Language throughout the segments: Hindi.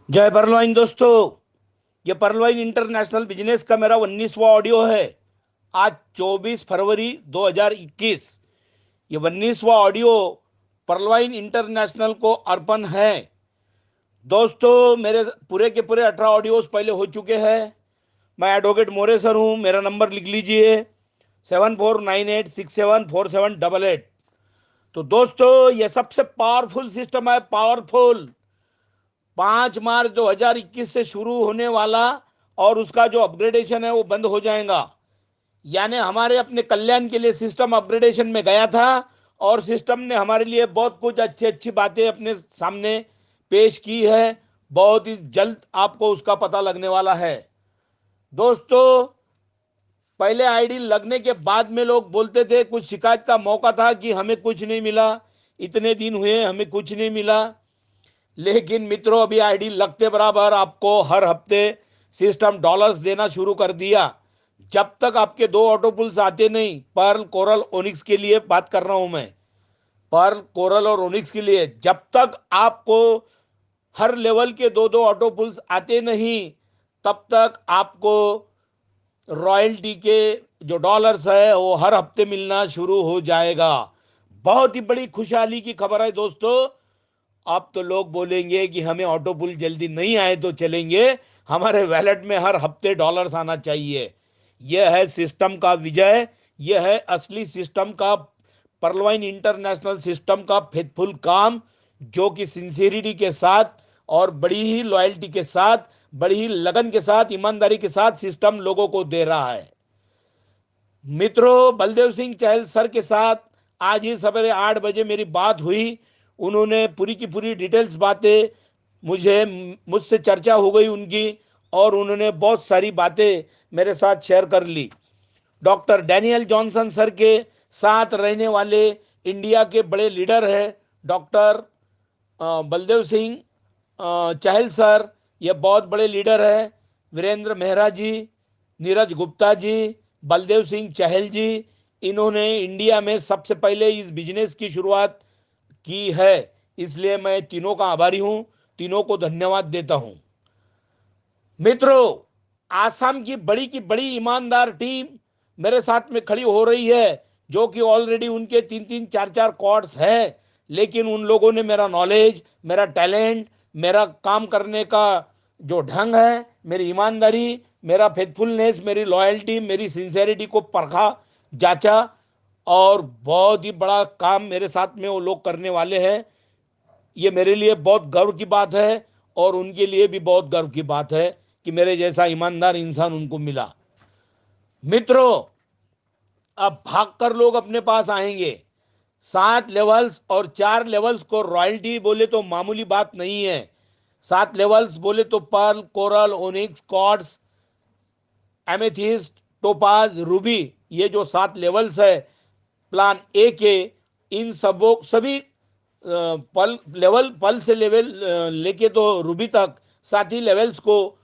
जय परलवाइन दोस्तों। ये परलवाइन इंटरनेशनल बिजनेस का मेरा 19वां ऑडियो है। आज 24 फरवरी 2021। ये 19वां ऑडियो परलवाइन इंटरनेशनल को अर्पण है। दोस्तों, मेरे पूरे के पूरे 18 ऑडियोज पहले हो चुके हैं। मैं एडवोकेट मोरे सर हूँ। मेरा नंबर लिख लीजिए 7498674788। तो दोस्तों, ये सबसे पावरफुल सिस्टम है। पावरफुल 5 मार्च 2021 से शुरू होने वाला, और उसका जो अपग्रेडेशन है वो बंद हो जाएगा। यानी हमारे अपने कल्याण के लिए सिस्टम अपग्रेडेशन में गया था, और सिस्टम ने हमारे लिए बहुत कुछ अच्छी अच्छी बातें अपने सामने पेश की है। बहुत ही जल्द आपको उसका पता लगने वाला है। दोस्तों, पहले आईडी लगने के बाद में लोग बोलते थे, कुछ शिकायत का मौका था कि हमें कुछ नहीं मिला, इतने दिन हुए हमें कुछ नहीं मिला। लेकिन मित्रों, अभी आईडी लगते बराबर आपको हर हफ्ते सिस्टम डॉलर्स देना शुरू कर दिया। जब तक आपके दो ऑटो पुल्स आते नहीं, पर्ल, कोरल, ओनिक्स के लिए बात कर रहा हूं मैं। पर्ल, कोरल और ओनिक्स के लिए जब तक आपको हर लेवल के दो दो ऑटो पुल्स आते नहीं, तब तक आपको रॉयल्टी के जो डॉलर्स है वो हर हफ्ते मिलना शुरू हो जाएगा। बहुत ही बड़ी खुशहाली की खबर है दोस्तों। अब तो लोग बोलेंगे कि हमें ऑटो पुल जल्दी नहीं आए तो चलेंगे, हमारे वैलेट में हर हफ्ते डॉलर्स आना चाहिए। यह है सिस्टम का विजय। यह है असली सिस्टम का, परलवाइन इंटरनेशनल सिस्टम का फेथफुल काम, जो कि सिंसियरिटी के साथ और बड़ी ही लॉयल्टी के साथ, बड़ी ही लगन के साथ, ईमानदारी के साथ सिस्टम लोगों को दे रहा है। मित्रों, बलदेव सिंह चहल सर के साथ आज ही सवेरे 8 बजे मेरी बात हुई। उन्होंने पूरी की पूरी डिटेल्स बातें मुझे मुझसे चर्चा हो गई उनकी, और उन्होंने बहुत सारी बातें मेरे साथ शेयर कर ली। डॉक्टर डैनियल जॉनसन सर के साथ रहने वाले इंडिया के बड़े लीडर हैं डॉक्टर बलदेव सिंह चहल सर। ये बहुत बड़े लीडर हैं। वीरेंद्र मेहरा जी, नीरज गुप्ता जी, बलदेव सिंह चहल जी, इन्होंने इंडिया में सबसे पहले इस बिजनेस की शुरुआत की है। इसलिए मैं तीनों का आभारी हूं, तीनों को धन्यवाद देता हूं। मित्रों, आसाम की बड़ी ईमानदार टीम मेरे साथ में खड़ी हो रही है, जो कि ऑलरेडी उनके तीन तीन चार चार कॉर्ड्स है। लेकिन उन लोगों ने मेरा नॉलेज, मेरा टैलेंट, मेरा काम करने का जो ढंग है, मेरी ईमानदारी, मेरा फेथफुलनेस, मेरी लॉयल्टी, मेरी सिंसेरिटी को परखा, जांचा, और बहुत ही बड़ा काम मेरे साथ में वो लोग करने वाले हैं। ये मेरे लिए बहुत गर्व की बात है, और उनके लिए भी बहुत गर्व की बात है कि मेरे जैसा ईमानदार इंसान उनको मिला। मित्रों, अब भागकर लोग अपने पास आएंगे। 7 लेवल्स और 4 लेवल्स को रॉयल्टी बोले तो मामूली बात नहीं है। 7 लेवल्स बोले तो pearl, coral, onyx, quartz, amethyst, topaz, ruby, ये जो 7 लेवल्स है प्लान ए के, इन सबों सभी पल से लेवल लेके तो रूबी तक 7 ही लेवल्स को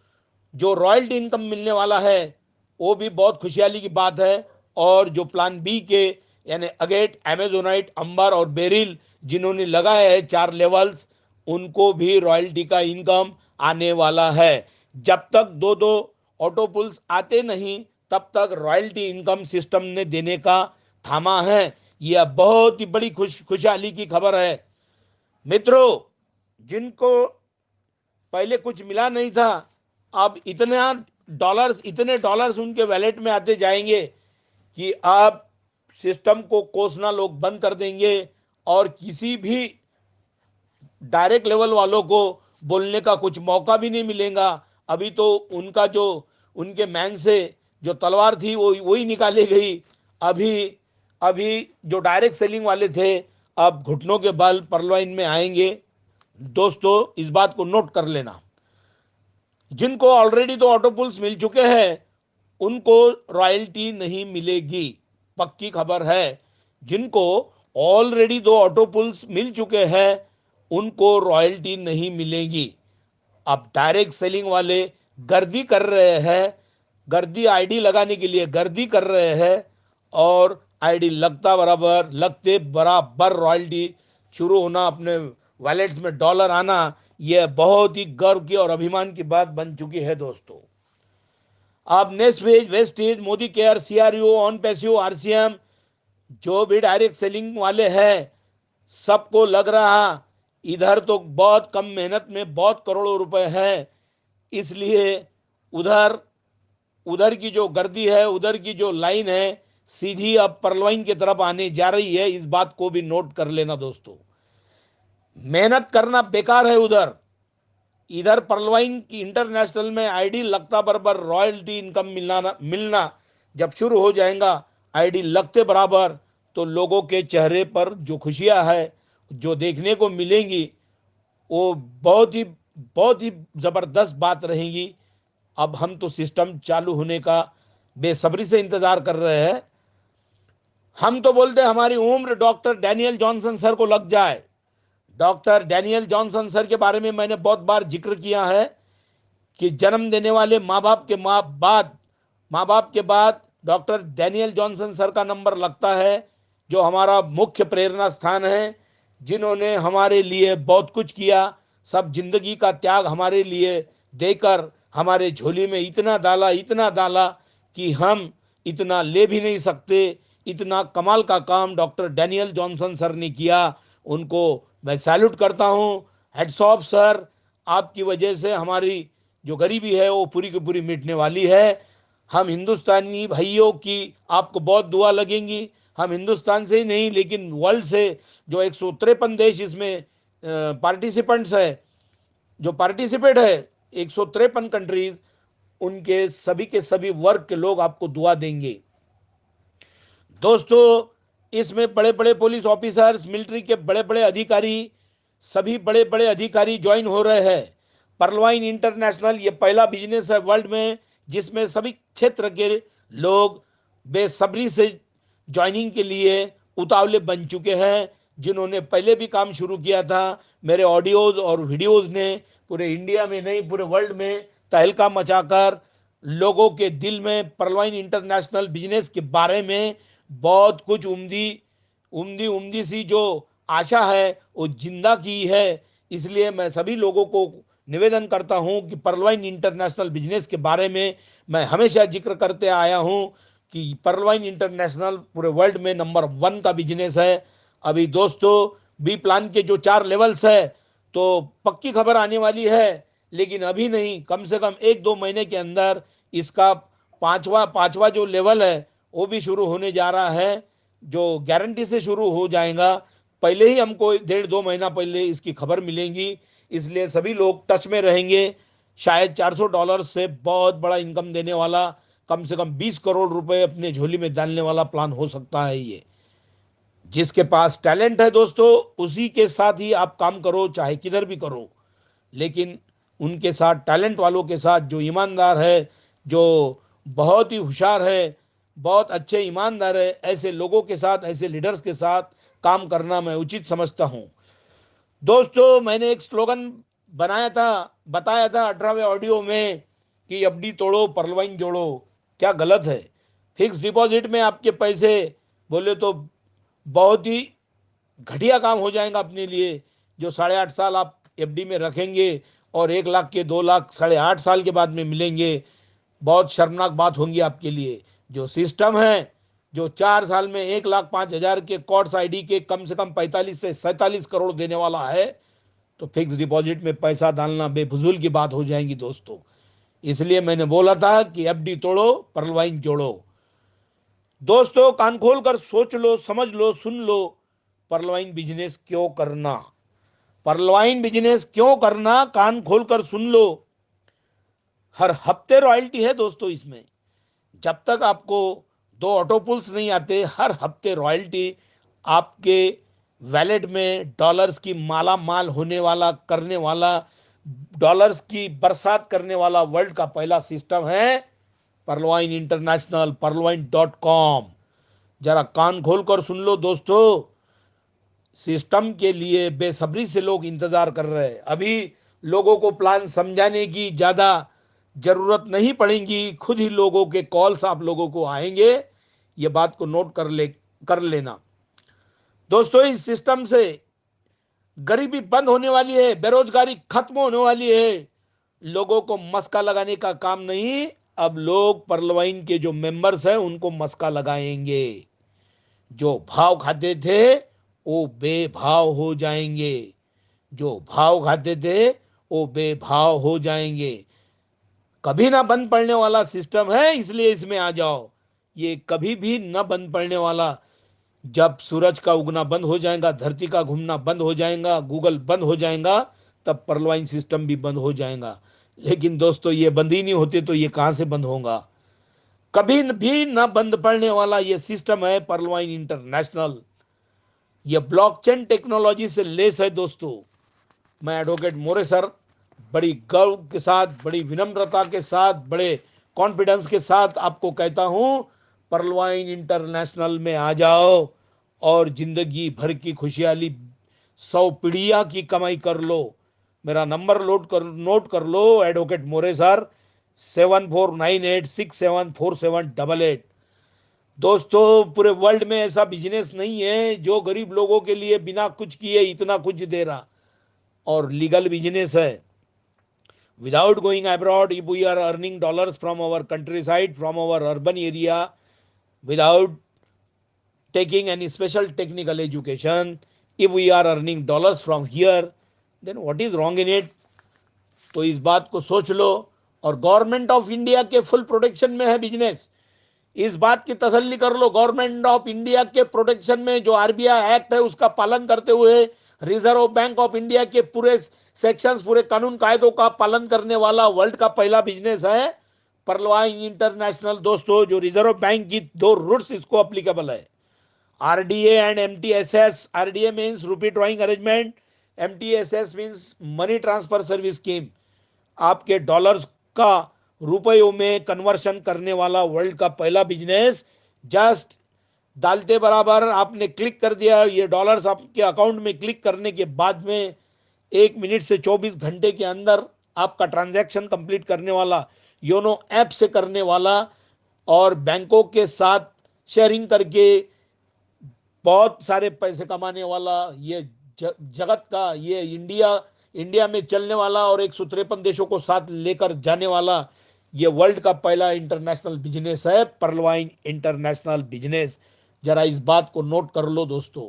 जो रॉयल्टी इनकम मिलने वाला है, वो भी बहुत खुशहाली की बात है। और जो प्लान बी के, यानी अगेट, एमेजोनाइट, अंबर और बेरिल, जिन्होंने लगाए हैं 4 लेवल्स, उनको भी रॉयल्टी का इनकम आने वाला है। जब तक दो दो ऑटो पुल्स आते नहीं, तब तक रॉयल्टी इनकम सिस्टम ने देने का थामा है। यह बहुत ही बड़ी खुशहाली की खबर है। मित्रों, जिनको पहले कुछ मिला नहीं था, अब इतने डॉलर्स उनके वैलेट में आते जाएंगे कि आप सिस्टम को कोसना लोग बंद कर देंगे, और किसी भी डायरेक्ट लेवल वालों को बोलने का कुछ मौका भी नहीं मिलेगा। अभी तो उनका जो, उनके मैन से जो तलवार थी वो वही निकाली गई। अभी अभी जो डायरेक्ट सेलिंग वाले थे, अब घुटनों के बल परलवाइन में आएंगे। दोस्तों, इस बात को नोट कर लेना। जिनको ऑलरेडी तो ऑटो पुल्स मिल चुके हैं, उनको रॉयल्टी नहीं मिलेगी, पक्की खबर है। जिनको ऑलरेडी दो ऑटो पुल्स मिल चुके हैं, उनको रॉयल्टी नहीं मिलेगी। अब डायरेक्ट सेलिंग वाले गर्दी कर रहे हैं, गर्दी आईडी लगाने के लिए गर्दी कर रहे हैं, और आईडी लगते बराबर रॉयल्टी शुरू होना, अपने वॉलेट्स में डॉलर आना, यह बहुत ही गर्व की और अभिमान की बात बन चुकी है दोस्तों। अब नेस्वेज, वेस्टेज, मोदी केयर, सीआरयू, ऑन पैसिव, आरसीएम, जो भी डायरेक्ट सेलिंग वाले हैं, सबको लग रहा इधर तो बहुत कम मेहनत में बहुत करोड़ों रुपए हैं, इसलिए उधर उधर की जो गर्दी है, उधर की जो लाइन है, सीधी अब परलवाइन की तरफ आने जा रही है। इस बात को भी नोट कर लेना दोस्तों। मेहनत करना बेकार है उधर। इधर परलवाइन की इंटरनेशनल में आईडी लगता बराबर रॉयल्टी इनकम मिलना जब शुरू हो जाएगा, आईडी लगते बराबर, तो लोगों के चेहरे पर जो खुशियां है जो देखने को मिलेंगी, वो बहुत ही जबरदस्त बात रहेगी। अब हम तो सिस्टम चालू होने का बेसब्री से इंतजार कर रहे हैं। हम तो बोलते हैं हमारी उम्र डॉक्टर डैनियल जॉनसन सर को लग जाए। डॉक्टर डैनियल जॉनसन सर के बारे में मैंने बहुत बार जिक्र किया है कि जन्म देने वाले माँ बाप के बाद डॉक्टर डैनियल जॉनसन सर का नंबर लगता है, जो हमारा मुख्य प्रेरणा स्थान है, जिन्होंने हमारे लिए बहुत कुछ किया, सब जिंदगी का त्याग हमारे लिए देकर हमारे झोली में इतना डाला कि हम इतना ले भी नहीं सकते। इतना कमाल का काम डॉक्टर डैनियल जॉनसन सर ने किया, उनको मैं सैल्यूट करता हूँ। हेड्स ऑफ सर, आपकी वजह से हमारी जो गरीबी है वो पूरी की पूरी मिटने वाली है। हम हिंदुस्तानी भाइयों की आपको बहुत दुआ लगेंगी। हम हिंदुस्तान से ही नहीं लेकिन वर्ल्ड से जो 153 देश इसमें पार्टिसिपेंट्स है, जो पार्टिसिपेट है, 153 कंट्रीज, उनके सभी के सभी वर्ग के लोग आपको दुआ देंगे दोस्तों। इसमें बड़े बड़े पुलिस ऑफिसर्स, मिलिट्री के बड़े बड़े अधिकारी, सभी बड़े बड़े अधिकारी ज्वाइन हो रहे हैं। परलवाइन इंटरनेशनल ये पहला बिजनेस है वर्ल्ड में जिसमें सभी क्षेत्र के लोग बेसब्री से ज्वाइनिंग के लिए उतावले बन चुके हैं। जिन्होंने पहले भी काम शुरू किया था, मेरे ऑडियोज और वीडियोज ने पूरे इंडिया में नहीं पूरे वर्ल्ड में तहलका मचाकर लोगों के दिल में परलवाइन इंटरनेशनल बिजनेस के बारे में बहुत कुछ उम्दी उम्दी उम्दी सी जो आशा है वो जिंदा की है। इसलिए मैं सभी लोगों को निवेदन करता हूं कि परलवाइन इंटरनेशनल बिजनेस के बारे में मैं हमेशा जिक्र करते आया हूं कि परलवाइन इंटरनेशनल पूरे वर्ल्ड में नंबर 1 का बिजनेस है। अभी दोस्तों बी प्लान के जो 4 लेवल्स है तो पक्की खबर आने वाली है, लेकिन अभी नहीं, कम से कम 1-2 महीने के अंदर इसका पांचवा जो लेवल है वो भी शुरू होने जा रहा है, जो गारंटी से शुरू हो जाएगा। पहले ही हमको 1.5-2 महीना पहले इसकी खबर मिलेंगी, इसलिए सभी लोग टच में रहेंगे। शायद $400 से बहुत बड़ा इनकम देने वाला, कम से कम 20 करोड़ रुपए अपने झोली में डालने वाला प्लान हो सकता है ये। जिसके पास टैलेंट है दोस्तों, उसी के साथ ही आप काम करो, चाहे किधर भी करो, लेकिन उनके साथ, टैलेंट वालों के साथ, जो ईमानदार है, जो बहुत ही होशियार है, बहुत अच्छे ईमानदार है, ऐसे लोगों के साथ, ऐसे लीडर्स के साथ काम करना मैं उचित समझता हूं दोस्तों। मैंने एक स्लोगन बताया था 18वें ऑडियो में कि एफडी तोड़ो परलवाइन जोड़ो। क्या गलत है? फिक्स डिपॉजिट में आपके पैसे बोले तो बहुत ही घटिया काम हो जाएगा अपने लिए। जो 8.5 साल आप एफडी में रखेंगे और 1 लाख के 2 लाख 8.5 साल के बाद में मिलेंगे, बहुत शर्मनाक बात होंगी आपके लिए। जो सिस्टम है, जो 4 साल में 1,05,000 के कॉर्ड्स आईडी के कम से कम 45 से 47 करोड़ देने वाला है, तो फिक्स डिपॉजिट में पैसा डालना बेफजूल की बात हो जाएगी दोस्तों। इसलिए मैंने बोला था कि एफडी तोड़ो परलवाइन जोड़ो। दोस्तों कान खोल कर सोच लो, समझ लो, सुन लो, परलवाइन बिजनेस क्यों करना, परलवाइन बिजनेस क्यों करना, कान खोल कर सुन लो। हर हफ्ते रॉयल्टी है दोस्तों इसमें। जब तक आपको 2 ऑटोपुल्स नहीं आते, हर हफ्ते रॉयल्टी आपके वैलेट में डॉलर्स की माला माल होने वाला, करने वाला, डॉलर्स की बरसात करने वाला वर्ल्ड का पहला सिस्टम है परलवाइन इंटरनेशनल, परलवाइन.com। जरा कान खोलकर सुन लो दोस्तों। सिस्टम के लिए बेसब्री से लोग इंतजार कर रहे हैं। अभी लोगों को प्लान समझाने की ज़्यादा जरूरत नहीं पड़ेगी, खुद ही लोगों के कॉल्स आप लोगों को आएंगे। ये बात को नोट कर लेना दोस्तों। इस सिस्टम से गरीबी बंद होने वाली है, बेरोजगारी खत्म होने वाली है। लोगों को मस्का लगाने का काम नहीं, अब लोग पर्लवाइन के जो मेंबर्स हैं उनको मस्का लगाएंगे। जो भाव खाते थे वो बेभाव हो जाएंगे, जो भाव खाते थे वो बेभाव हो जाएंगे। कभी ना बंद पड़ने वाला सिस्टम है, इसलिए इसमें आ जाओ। ये कभी भी ना बंद पड़ने वाला। जब सूरज का उगना बंद हो जाएगा, धरती का घूमना बंद हो जाएगा, गूगल बंद हो जाएगा, तब पर्लवाइन सिस्टम भी बंद हो जाएगा। लेकिन दोस्तों ये बंद ही नहीं होते तो ये कहां से बंद होगा। कभी भी न बंद पड़ने वाला ये सिस्टम है पर्लवाइन इंटरनेशनल। ये ब्लॉकचेन टेक्नोलॉजी से लेस है दोस्तों। मैं एडवोकेट मोरे सर बड़ी गर्व के साथ, बड़ी विनम्रता के साथ, बड़े कॉन्फिडेंस के साथ आपको कहता हूं, पर्लवाइन इंटरनेशनल में आ जाओ और जिंदगी भर की खुशहाली 100 पीढ़ियां की कमाई कर लो। मेरा नंबर नोट कर लो, एडवोकेट मोरे सर, 7498674788। दोस्तों पूरे वर्ल्ड में ऐसा बिजनेस नहीं है जो गरीब लोगों के लिए बिना कुछ किए इतना कुछ दे रहा, और लीगल बिजनेस है। Without going abroad, if we are earning dollars from our countryside, from our urban area, without taking any special technical education, if we are earning dollars from here, then what is wrong in it? तो इस बात को सोच लो। और गवर्नमेंट ऑफ इंडिया के फुल प्रोटेक्शन में है बिजनेस, इस बात की तसल्ली कर लो। गवर्नमेंट ऑफ इंडिया के प्रोटेक्शन में जो आरबीआई एक्ट है उसका पालन करते हुए, रिजर्व बैंक ऑफ इंडिया के पूरे सेक्शंस, पूरे कानून कायदों का पालन करने वाला वर्ल्ड का पहला बिजनेस है पर्लवाइन इंटरनेशनल। दोस्तों जो रिजर्व बैंक की दो रूट्स इसको अप्लीकेबल है, RDA and MTSS. RDA means rupee drawing arrangement, MTSS means money transfer service scheme. आपके डॉलर्स का रुपयों में कन्वर्शन करने वाला वर्ल्ड का पहला बिजनेस। जस्ट डालते बराबर आपने क्लिक कर दिया, ये डॉलर्स आपके अकाउंट में क्लिक करने के बाद में 1 मिनट से 24 घंटे के अंदर आपका ट्रांजैक्शन कंप्लीट करने वाला, योनो ऐप से करने वाला, और बैंकों के साथ शेयरिंग करके बहुत सारे पैसे कमाने वाला, ये जगत का, ये इंडिया में चलने वाला और 153 देशों को साथ लेकर जाने वाला ये वर्ल्ड का पहला इंटरनेशनल बिजनेस है पर्लवाइन इंटरनेशनल बिजनेस। जरा इस बात को नोट कर लो दोस्तों।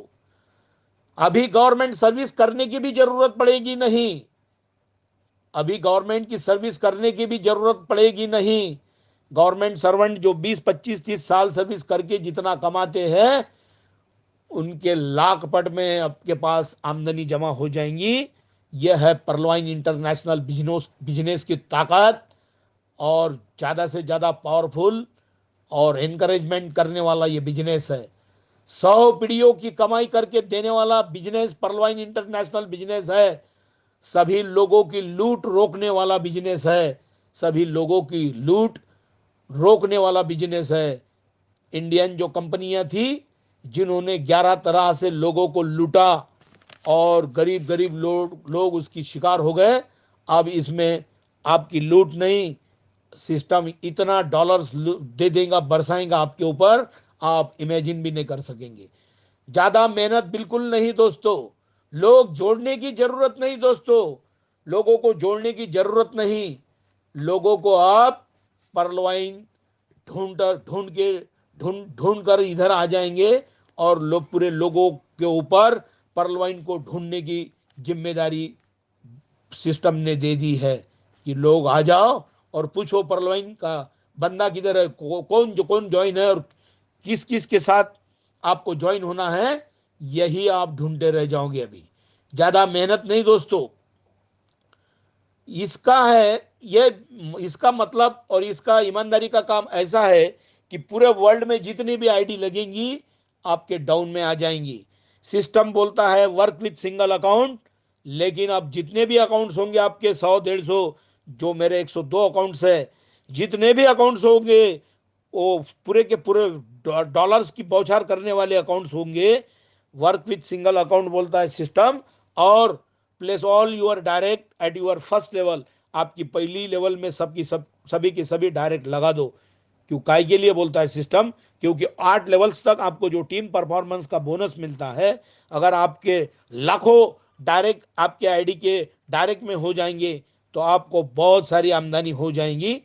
अभी गवर्नमेंट सर्विस करने की भी जरूरत पड़ेगी नहीं, अभी गवर्नमेंट की सर्विस करने की भी जरूरत पड़ेगी नहीं। गवर्नमेंट सर्वेंट जो 20, 25, 30 साल सर्विस करके जितना कमाते हैं उनके लाख पट में आपके पास आमदनी जमा हो जाएंगी। यह है पर्लवाइन इंटरनेशनल बिजनेस की ताकत, और ज़्यादा से ज़्यादा पावरफुल और एनकरेजमेंट करने वाला ये बिजनेस है। 100 पीढ़ियों की कमाई करके देने वाला बिजनेस पर्लवाइन इंटरनेशनल बिजनेस है। सभी लोगों की लूट रोकने वाला बिजनेस है, सभी लोगों की लूट रोकने वाला बिजनेस है। इंडियन जो कंपनियां थी जिन्होंने 11 तरह से लोगों को लूटा और गरीब गरीब लोग उसकी शिकार हो गए, अब इसमें आपकी लूट नहीं, सिस्टम इतना डॉलर्स दे देगा, बरसाएगा आपके ऊपर, आप इमेजिन भी नहीं कर सकेंगे। ज्यादा मेहनत बिल्कुल नहीं दोस्तों, लोग जोड़ने की जरूरत नहीं दोस्तों, लोगों को जोड़ने की जरूरत नहीं। लोगों को आप पर्लवाइन ढूंढ कर इधर आ जाएंगे, और लोग पूरे लोगों के ऊपर पर्लवाइन को ढूंढने की जिम्मेदारी सिस्टम ने दे दी है कि लोग आ जाओ और पूछो पर्लवाइन का बंदा किधर है, कौन ज्वाइन है और किस किस के साथ आपको ज्वाइन होना है, यही आप ढूंढते रह जाओगे। अभी ज्यादा मेहनत नहीं दोस्तों, इसका है ये, इसका मतलब और इसका ईमानदारी का काम ऐसा है कि पूरे वर्ल्ड में जितनी भी आईडी लगेंगी आपके डाउन में आ जाएंगी। सिस्टम बोलता है वर्क विथ सिंगल अकाउंट, लेकिन अब जितने भी अकाउंट्स होंगे आपके 100, 150, जो मेरे 102 अकाउंट्स है, जितने भी अकाउंट्स होंगे वो पूरे के पूरे डॉलर्स की बौछार करने वाले अकाउंट्स होंगे। वर्क विथ सिंगल अकाउंट बोलता है सिस्टम, और place all your direct at your first level, आपकी पहली लेवल में सभी के सभी डायरेक्ट लगा दो। क्यों, काय के लिए बोलता है सिस्टम, क्योंकि 8 लेवल्स तक आपको जो टीम परफॉर्मेंस का बोनस मिलता है, अगर आपके लाखों डायरेक्ट आपके आईडी के डायरेक्ट में हो जाएंगे तो आपको बहुत सारी आमदनी हो जाएंगी।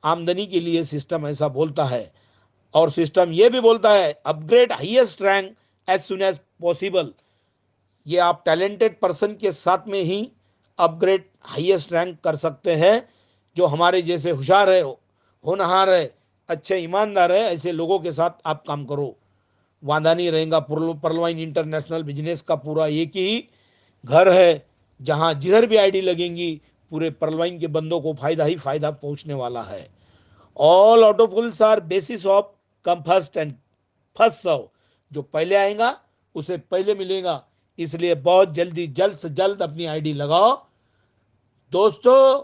आमदनी के लिए सिस्टम ऐसा बोलता है। और सिस्टम ये भी बोलता है upgrade highest rank as soon as possible. ये आप टैलेंटेड पर्सन के साथ में ही अपग्रेड हाईएस्ट रैंक कर सकते हैं। जो हमारे जैसे होशियार है, होनहार है, अच्छे ईमानदार है, ऐसे लोगों के साथ आप काम करो, वादा नहीं रहेगा। पर्लवाइन इंटरनेशनल बिजनेस का पूरा एक ही घर है जहां जिधर भी आईडी लगेंगी पूरे पर्लवाइन के बंदों को फायदा ही फायदा पहुंचने वाला है। All autopulls are basis of come first and first serve. जो पहले आएगा उसे पहले मिलेगा, इसलिए बहुत जल्दी जल्द से जल्द अपनी आईडी लगाओ दोस्तों।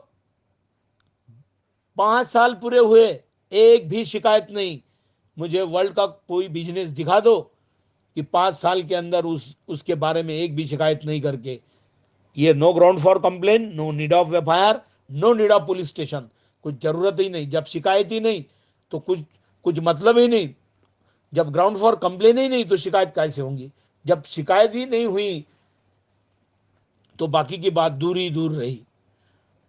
5 साल पूरे हुए, एक भी शिकायत नहीं। मुझे वर्ल्ड का कोई बिजनेस दिखा दो कि 5 साल के अंदर उसके बारे में एक भी शिकायत नहीं करके। ये no ground for complain, no need of FIR, no need of police station. कुछ जरूरत ही नहीं। जब शिकायत ही नहीं तो कुछ कुछ मतलब ही नहीं। जब ग्राउंड फॉर कंप्लेन ही नहीं तो शिकायत कैसे होंगी। जब शिकायत ही नहीं हुई तो बाकी की बात दूर ही दूर रही।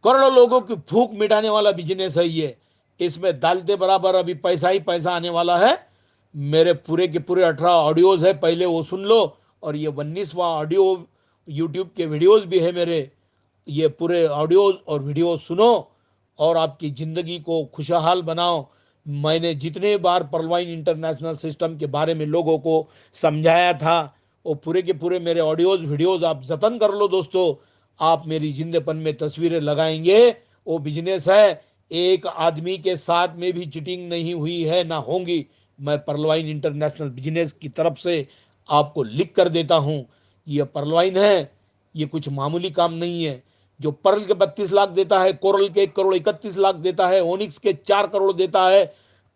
करोड़ों लोगों की भूख मिटाने वाला बिजनेस है ये। इसमें दालते बराबर अभी पैसा ही पैसा आने वाला है। मेरे पूरे के पूरे 18 ऑडियोज है, पहले वो सुन लो। और ये 19वां ऑडियो यूट्यूब के वीडियोज भी है मेरे। ये पूरे ऑडियोज और वीडियो सुनो और आपकी ज़िंदगी को खुशहाल बनाओ। मैंने जितने बार पर्लवाइन इंटरनेशनल सिस्टम के बारे में लोगों को समझाया था वो पूरे के पूरे मेरे ऑडियोज वीडियोज आप जतन कर लो दोस्तों। आप मेरी जिंदपन में तस्वीरें लगाएंगे। वो बिजनेस है, एक आदमी के साथ में भी चीटिंग नहीं हुई है ना होंगी। मैं पर्लवाइन इंटरनेशनल बिजनेस की तरफ से आपको लिख कर देता हूं। ये पर्लवाइन है, ये कुछ मामूली काम नहीं है। जो पर्ल के 32 लाख देता है, कोरल के 1 करोड़ 31 लाख देता है, ओनिक्स के 4 करोड़ देता है,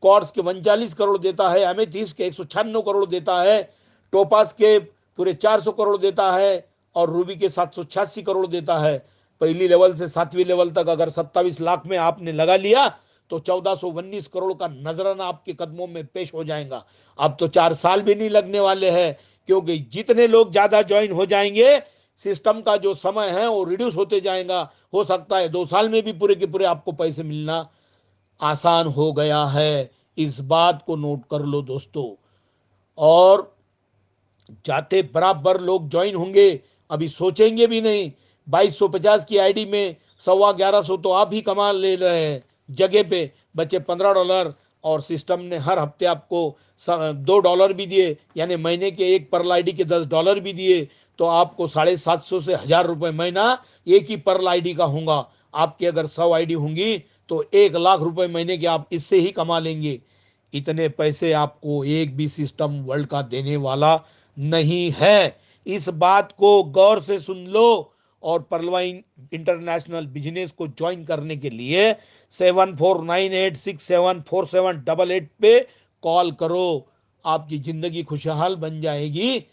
क्वार्ट्ज के 39 करोड़ देता है, एमेथिस्ट के 196 करोड़ देता है, टोपास के पूरे 400 करोड़ देता है और रूबी के 786 करोड़ देता है। पहली लेवल से 7वीं लेवल तक अगर 27 लाख में आपने लगा लिया तो 1419 करोड़ का नजराना आपके कदमों में पेश हो जाएगा। अब तो 4 साल भी नहीं लगने वाले हैं, क्योंकि जितने लोग ज्यादा ज्वाइन हो जाएंगे सिस्टम का जो समय है वो रिड्यूस होते जाएगा। हो सकता है 2 साल में भी पूरे के पूरे आपको पैसे मिलना आसान हो गया है। इस बात को नोट कर लो दोस्तों। और जाते बराबर लोग ज्वाइन होंगे, अभी सोचेंगे भी नहीं। 2250 की आईडी में 1150 तो आप ही कमा ले रहे हैं। जगह पे बचे $15 और सिस्टम ने हर हफ्ते आपको $2 भी दिए, यानी महीने के एक परल आईडी के $10 भी दिए। तो आपको 750 से 1000 रुपये महीना एक ही परल आईडी का होगा। आपकी अगर 100 आईडी होंगी तो 1 लाख रुपए महीने के आप इससे ही कमा लेंगे। इतने पैसे आपको एक भी सिस्टम वर्ल्ड का देने वाला नहीं है। इस बात को गौर से सुन लो। और पर्लवाइन इंटरनेशनल बिजनेस को ज्वाइन करने के लिए 7498674788 पे कॉल करो। आपकी जिंदगी खुशहाल बन जाएगी।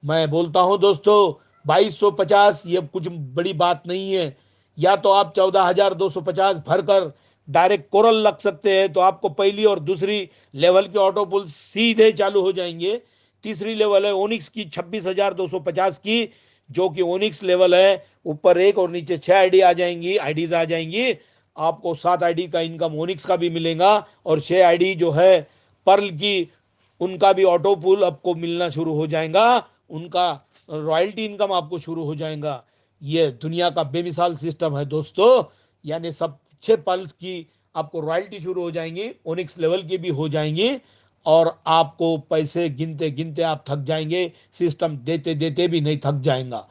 मैं बोलता हूं दोस्तों 2250 ये कुछ बड़ी बात नहीं है। या तो आप 14,250 भरकर डायरेक्ट कोरल लग सकते हैं तो आपको पहली और दूसरी लेवल के ऑटो पुल सीधे चालू हो जाएंगे। तीसरी लेवल है ओनिक्स की 26,250 की, जो कि ओनिक्स लेवल है। ऊपर एक और नीचे 6 आईडीज आ जाएंगी। आपको 7 आईडी का इनकम ओनिक्स का भी मिलेगा और 6 आईडी जो है पर्ल की उनका भी ऑटो पुल आपको मिलना शुरू हो जाएगा। उनका रॉयल्टी इनकम आपको शुरू हो जाएगा। ये दुनिया का बेमिसाल सिस्टम है दोस्तों। यानी सब 6 पल्स की आपको रॉयल्टी शुरू हो जाएंगी, ओनिक्स लेवल की भी हो जाएंगी। और आपको पैसे गिनते गिनते आप थक जाएंगे, सिस्टम देते देते भी नहीं थक जाएगा।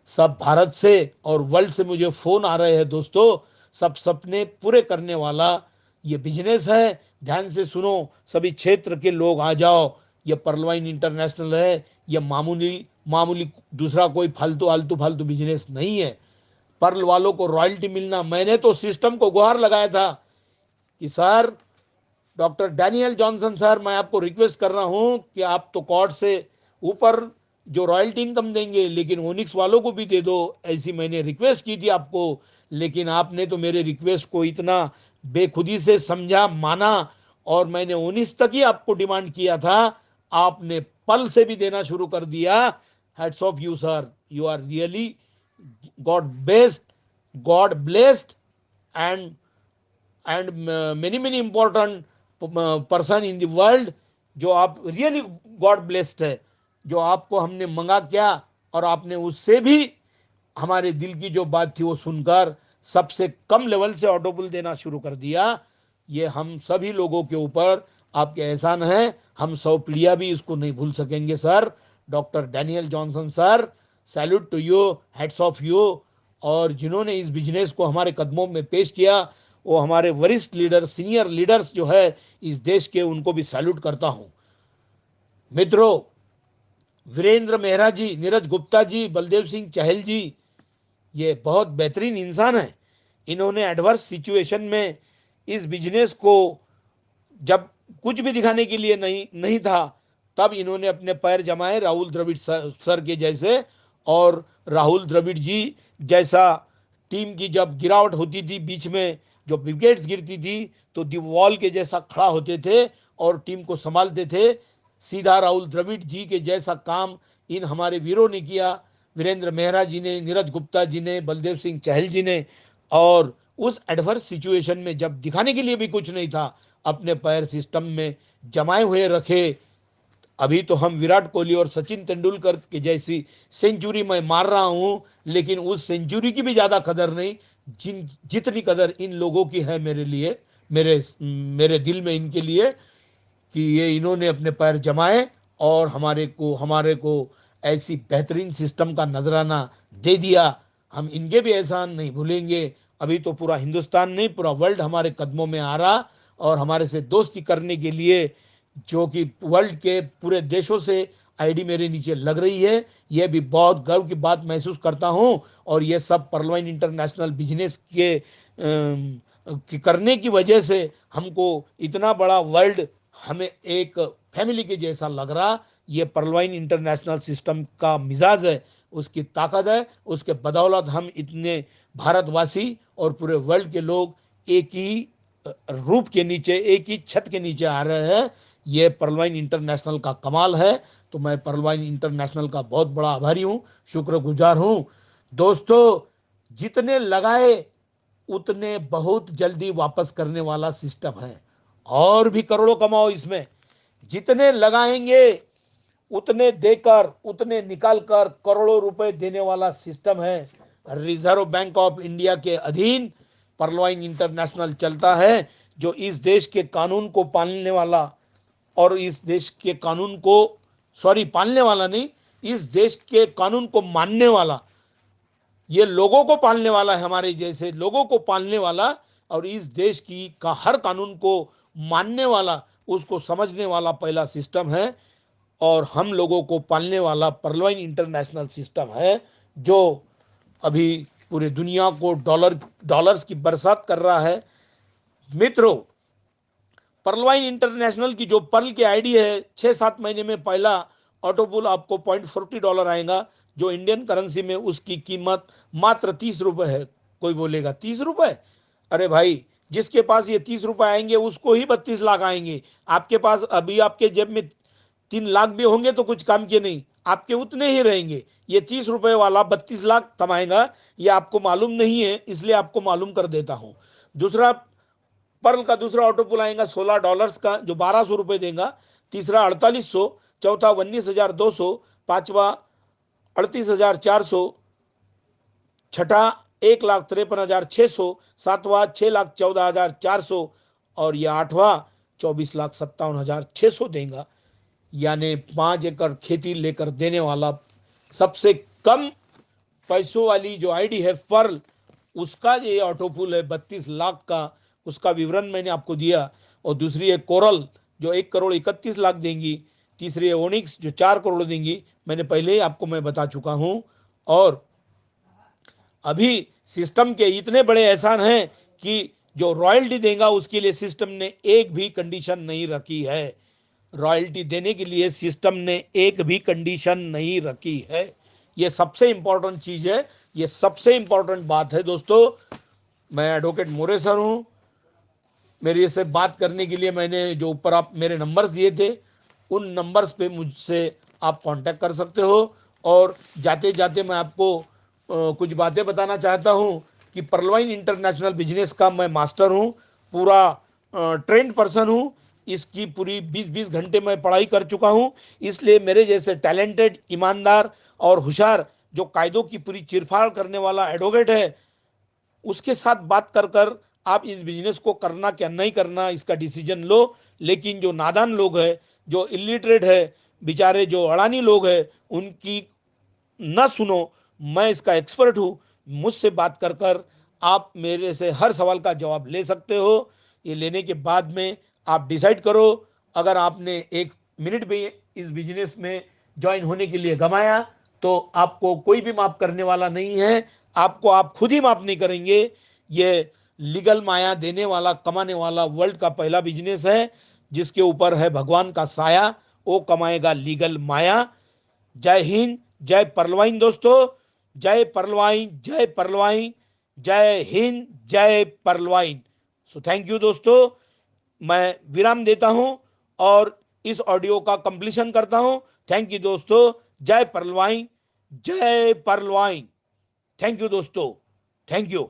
सब भारत से और वर्ल्ड से मुझे फोन आ रहे हैं दोस्तों। सब सपने पूरे करने वाला ये बिजनेस है। ध्यान से सुनो, सभी क्षेत्र के लोग आ जाओ। ये पर्लवाइन इंटरनेशनल है, ये मामूली मामूली दूसरा कोई फालतू आलतू फालतू बिजनेस नहीं है। पर्ल वालों को रॉयल्टी मिलना, मैंने तो सिस्टम को गुहार लगाया था कि sir, doctor Daniel Johnson sir, मैं आपको रिक्वेस्ट कर रहा हूं कि आप तो कॉर्ट से ऊपर जो रॉयल्टी इनकम देंगे लेकिन ओनिक्स वालों को भी दे दो। ऐसी मैंने रिक्वेस्ट की थी आपको, लेकिन आपने तो मेरे रिक्वेस्ट को इतना बेखुदी से समझा, माना। और मैंने ओनिक्स तक ही आपको डिमांड किया था, आपने पल से भी देना शुरू कर दिया Hats off you, sir. You are really God best, God blessed, and many important person in the world, जो आप रियली गॉड ब्लेस्ड है, जो आपको हमने मंगा क्या और आपने उससे भी हमारे दिल की जो बात थी वो सुनकर सबसे कम लेवल से ऑटोपुल देना शुरू कर दिया। ये हम सभी लोगों के ऊपर आपके एहसान है, हम 100 पीढ़ियां भी इसको नहीं भूल सकेंगे sir. Doctor Daniel Johnson sir, salute to you, heads off you. और जिन्होंने इस बिजनेस को हमारे कदमों में पेश किया, वो हमारे वरिष्ठ लीडर, सीनियर लीडर्स जो है इस देश के, उनको भी सैल्यूट करता हूं। मित्रों, वीरेंद्र मेहरा जी, नीरज गुप्ता जी, बलदेव सिंह चहल जी, ये बहुत बेहतरीन इंसान है। इन्होंने एडवर्स सिचुएशन में इस बिजनेस को, जब कुछ भी दिखाने के लिए नहीं था, तब इन्होंने अपने पैर जमाए राहुल द्रविड़ सर के जैसे। और राहुल द्रविड़ जी जैसा टीम की जब गिरावट होती थी, बीच में जो विकेट्स गिरती थी, तो दीवाल के जैसा खड़ा होते थे और टीम को संभालते थे। सीधा राहुल द्रविड़ जी के जैसा काम इन हमारे वीरों ने किया, वीरेंद्र मेहरा जी ने, नीरज गुप्ता जी ने, बलदेव सिंह चहल जी ने। और उस एडवर्स सिचुएशन में जब दिखाने के लिए भी कुछ नहीं था, अपने पैर सिस्टम में जमाए हुए रखे। अभी तो हम विराट कोहली और सचिन तेंदुलकर के जैसी सेंचुरी मैं मार रहा हूं, लेकिन उस सेंचुरी की भी ज्यादा कदर नहीं जितनी कदर इन लोगों की है मेरे लिए, मेरे मेरे दिल में इनके लिए, कि ये इन्होंने अपने पैर जमाए और हमारे को ऐसी बेहतरीन सिस्टम का नजराना दे दिया। हम इनके भी एहसान नहीं भूलेंगे। अभी तो पूरा हिंदुस्तान नहीं, पूरा वर्ल्ड हमारे कदमों में आ रहा और हमारे से दोस्ती करने के लिए, जो कि वर्ल्ड के पूरे देशों से आईडी मेरे नीचे लग रही है। यह भी बहुत गर्व की बात महसूस करता हूं। और यह सब परलवाइन इंटरनेशनल बिजनेस करने की वजह से हमको इतना बड़ा वर्ल्ड हमें एक फैमिली के जैसा लग रहा। ये परलवाइन इंटरनेशनल सिस्टम का मिजाज है, उसकी ताकत है, उसके बदौलत हम इतने भारतवासी और पूरे वर्ल्ड के लोग एक ही रूप के नीचे, एक ही छत के नीचे आ रहे हैं। ये परलवाइन इंटरनेशनल का कमाल है। तो मैं परलवाइन इंटरनेशनल का बहुत बड़ा आभारी हूं, शुक्रगुजार हूं। दोस्तों, जितने लगाए उतने बहुत जल्दी वापस करने वाला सिस्टम है। और भी करोड़ों कमाओ इसमें, जितने लगाएंगे उतने देकर, उतने निकाल कर करोड़ों रुपए देने वाला सिस्टम है। रिजर्व बैंक ऑफ इंडिया के अधीन परलवाइन इंटरनेशनल चलता है, जो इस देश के कानून को पालने वाला, और इस देश के कानून को, सॉरी पालने वाला नहीं, इस देश के कानून को मानने वाला, ये लोगों को पालने वाला है, हमारे जैसे लोगों को पालने वाला, और इस देश की का हर कानून को मानने वाला, उसको समझने वाला पहला सिस्टम है। और हम लोगों को पालने वाला परलवाइन इंटरनेशनल सिस्टम है, जो अभी पूरे दुनिया को डॉलर्स की बरसात कर रहा है। मित्रों, परलवाइन इंटरनेशनल की जो पर्ल की आईडी है, 6-7 महीने में पहला ऑटोपुल आपको $0.40 आएगा, जो इंडियन करेंसी में उसकी कीमत मात्र 30 रुपए है। कोई बोलेगा 30 रुपए? अरे भाई, जिसके पास ये 30 रुपए आएंगे उसको ही 32 लाख आएंगे। आपके पास अभी आपके जेब में 3 लाख भी होंगे तो कुछ काम के नहीं, आपके उतने ही रहेंगे। ये 30 रुपए वाला 32 लाख कमाएगा, ये आपको मालूम नहीं है, इसलिए आपको मालूम कर देता हूं। दूसरा पर्ल का दूसरा ऑटो पुल आएगा $16 का, जो 1200 रुपए देगा। तीसरा 4800, चौथा 19,200, पांचवा 38,400, छठा 1,53,600, सातवां 6,14,400, और यह आठवां 24,57,600 देगा। यानी 5 एकड़ खेती लेकर देने वाला सबसे कम पैसों वाली जो आईडी है पर्ल, उसका ये ऑटोपुल है 32 लाख का। उसका विवरण मैंने आपको दिया। और दूसरी है कोरल, जो 1,31,00,000 देंगी। तीसरी है ओनिक्स, जो 4 करोड़ देंगी, मैंने पहले ही आपको मैं बता चुका हूं। और अभी सिस्टम के इतने बड़े एहसान हैं कि जो रॉयल्टी देगा उसके लिए सिस्टम ने एक भी कंडीशन नहीं रखी है। रॉयल्टी देने के लिए सिस्टम ने एक भी कंडीशन नहीं रखी है। यह सबसे इंपॉर्टेंट चीज है, यह सबसे इंपॉर्टेंट बात है दोस्तों। मैं एडवोकेट मोरे सर हूं। मेरे से बात करने के लिए मैंने जो ऊपर आप मेरे नंबर्स दिए थे, उन नंबर्स पे मुझसे आप कांटेक्ट कर सकते हो। और जाते जाते मैं आपको कुछ बातें बताना चाहता हूं कि पर्लवाइन इंटरनेशनल बिजनेस का मैं मास्टर हूं, पूरा ट्रेंड पर्सन हूं। इसकी पूरी 20-20 घंटे मैं पढ़ाई कर चुका हूं। इसलिए मेरे जैसे टैलेंटेड, ईमानदार और होशियार, जो कायदों की पूरी चीरफाड़ करने वाला एडवोकेट है, उसके साथ बात कर कर आप इस बिजनेस को करना क्या नहीं करना इसका डिसीजन लो। लेकिन जो नादान लोग हैं, जो इलिटरेट है, बेचारे जो अड़ानी लोग हैं, उनकी न सुनो। मैं इसका एक्सपर्ट हूं। मुझसे बात कर कर आप मेरे से हर सवाल का जवाब ले सकते हो। ये लेने के बाद में आप डिसाइड करो। अगर आपने 1 मिनट भी इस बिजनेस में ज्वाइन होने के लिए गंवाया तो आपको कोई भी माफ करने वाला नहीं है। आपको आप खुद ही माफ नहीं करेंगे। ये लीगल माया देने वाला, कमाने वाला वर्ल्ड का पहला बिजनेस है। जिसके ऊपर है भगवान का साया, वो कमाएगा लीगल माया। जय हिंद, जय परलवाइन दोस्तों। जय परलवाइन, जय परलवाइन, जय हिंद, जय परलवाइन। सो थैंक यू दोस्तों। मैं विराम देता हूं और इस ऑडियो का कंप्लीशन करता हूं। थैंक यू दोस्तों। जय परलवाइन, जय परलवाइन। थैंक यू दोस्तों। Thank you.